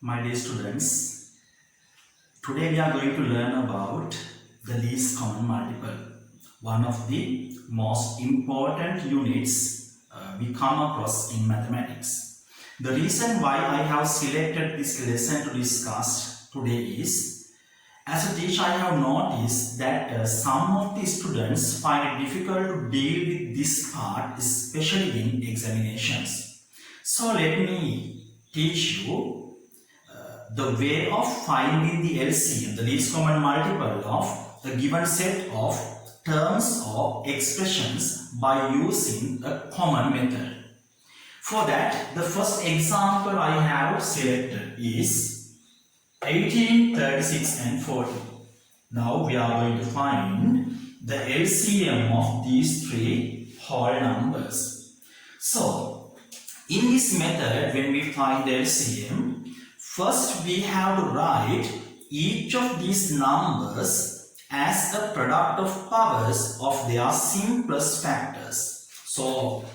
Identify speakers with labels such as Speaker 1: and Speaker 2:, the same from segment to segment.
Speaker 1: My dear students, today we are going to learn about the least common multiple, one of the most important units we come across in mathematics. The reason why I have selected this lesson to discuss today is, as a teacher I have noticed that some of the students find it difficult to deal with this part, especially in examinations. So let me teach you the way of finding the LCM, the least common multiple of a given set of terms or expressions by using a common method. For that, the first example I have selected is 18, 36 and 40. Now we are going to find the LCM of these three whole numbers. So, in this method, when we find the LCM, first we have to write each of these numbers as a product of powers of their simplest factors. So,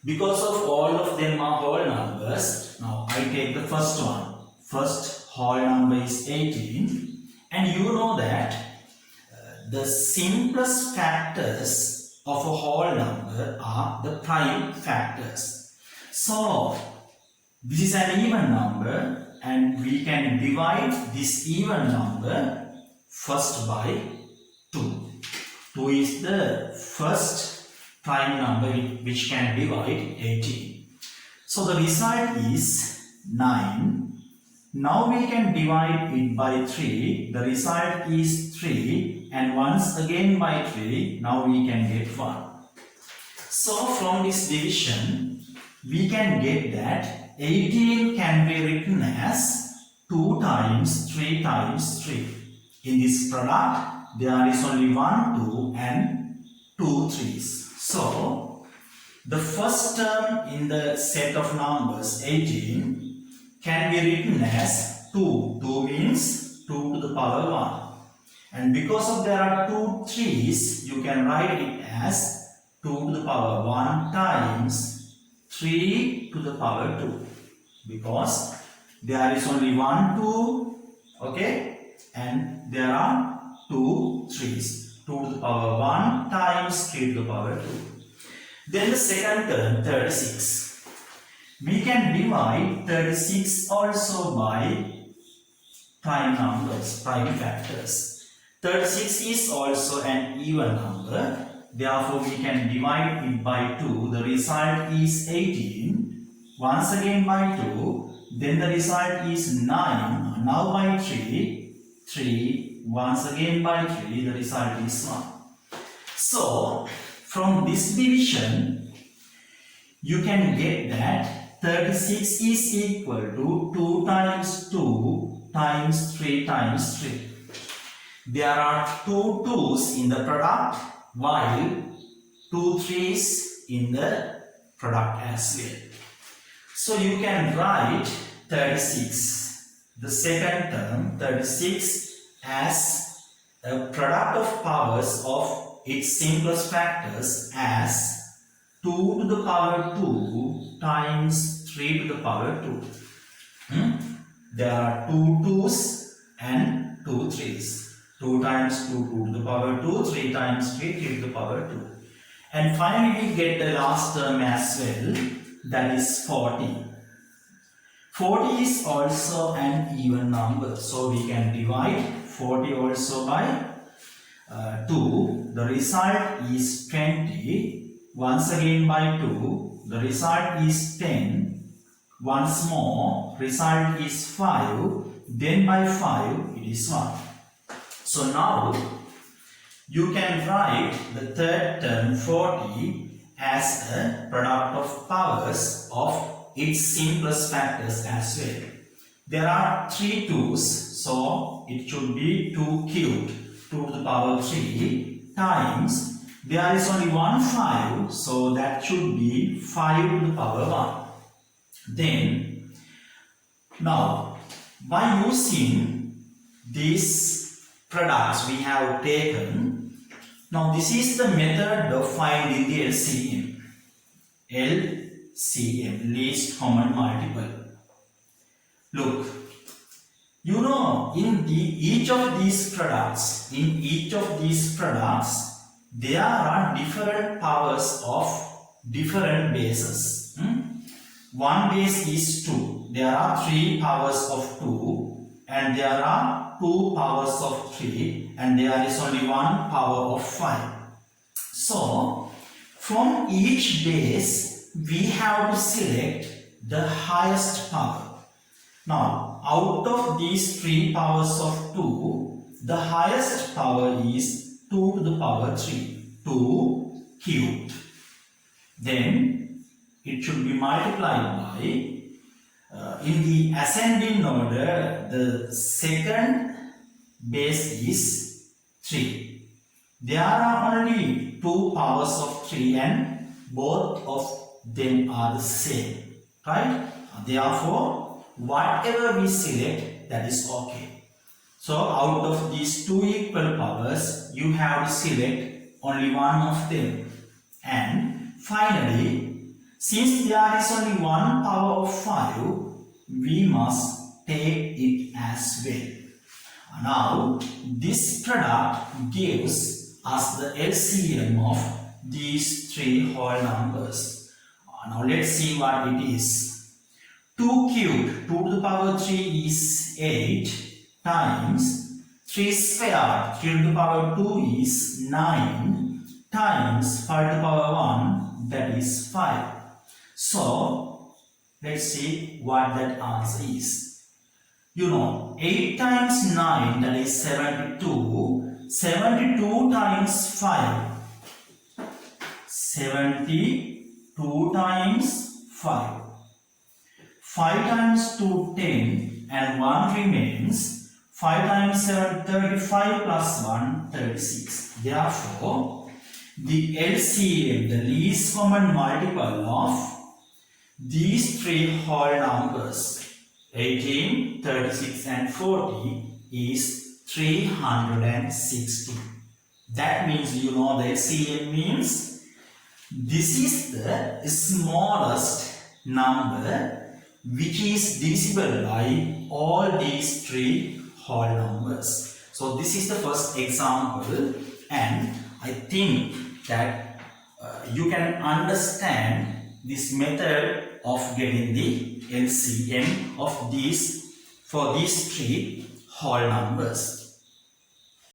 Speaker 1: because of all of them are whole numbers, now I take the first one. First whole number is 18, and you know that the simplest factors of a whole number are the prime factors. So, this is an even number, and we can divide this even number first by 2. 2 is the first prime number which can divide 18. So the result is 9. Now we can divide it by 3. The result is 3, and once again by 3. Now we can get 1. So from this division, we can get that 18 can be written as 2 times 3 times 3. In this product, there is only 1 2 and 2 3's. So, the first term in the set of numbers 18 can be written as 2. 2 means 2 to the power 1. And because of there are 2 3's, you can write it as 2 to the power 1 times 3 to the power 2, because there is only 1 2, okay, and there are 2 3's. 2 to the power 1 times 3 to the power 2. Then the second term 36. We can divide 36 also by prime numbers, prime factors. 36 is also an even number. Therefore, we can divide it by 2. The result is 18. Once again by 2. Then the result is 9. Now by 3. 3. Once again by 3. The result is 1. So, from this division, you can get that 36 is equal to 2 times 2 times 3 times 3. There are 2 2's in the product, while 2 3's in the product as well. So you can write 36, the second term 36, as a product of powers of its simplest factors as 2 to the power 2 times 3 to the power 2. There are 2 2's and 2 3's. 2 times 2, 2 to the power 2, 3 times 3, 3 to the power 2. And finally we get the last term as well, that is 40. 40 is also an even number, so we can divide 40 also by 2. The result is 20. Once again by 2. The result is 10. Once more, result is 5. Then by 5, it is 1. So now, you can write the third term 40 as a product of powers of its simplest factors as well. There are 3 2's, so it should be 2 cubed, 2 to the power 3 times, there is only 1 5, so that should be 5 to the power 1. Then, now, by using these products we have taken, now this is the method of finding the LCM. LCM, least common multiple. Look, each of these products, there are different powers of different bases. One base is 2. There are 3 powers of 2 and there are 2 powers of 3 and there is only 1 power of 5. So, from each base we have to select the highest power. Now, out of these 3 powers of 2, the highest power is 2 to the power 3, 2 cubed. Then, it should be multiplied by, in the ascending order, the second base is 3. There are only 2 powers of 3 and both of them are the same, right? Therefore, whatever we select, that is okay. So, out of these 2 equal powers, you have to select only one of them. And finally, since there is only 1 power of 5, we must take it as well. Now, this product gives us the LCM of these 3 whole numbers. Now, let's see what it is. 2 cubed, 2 to the power 3 is 8 times 3 squared, 3 to the power 2 is 9 times 5 to the power 1, that is 5. So, let's see what that answer is. You know, 8 times 9, that is 72. 72 times 5. 72 times 5. 5 times 2, 10, and 1 remains. 5 times 7, 35 plus 1, 36. Therefore, the LCM, the least common multiple of these 3 whole numbers, 18, 36 and 40, is 360. That means, you know, the LCM means this is the smallest number which is divisible by all these 3 whole numbers. So this is the first example, and I think that you can understand this method of getting the LCM of these for these 3 whole numbers.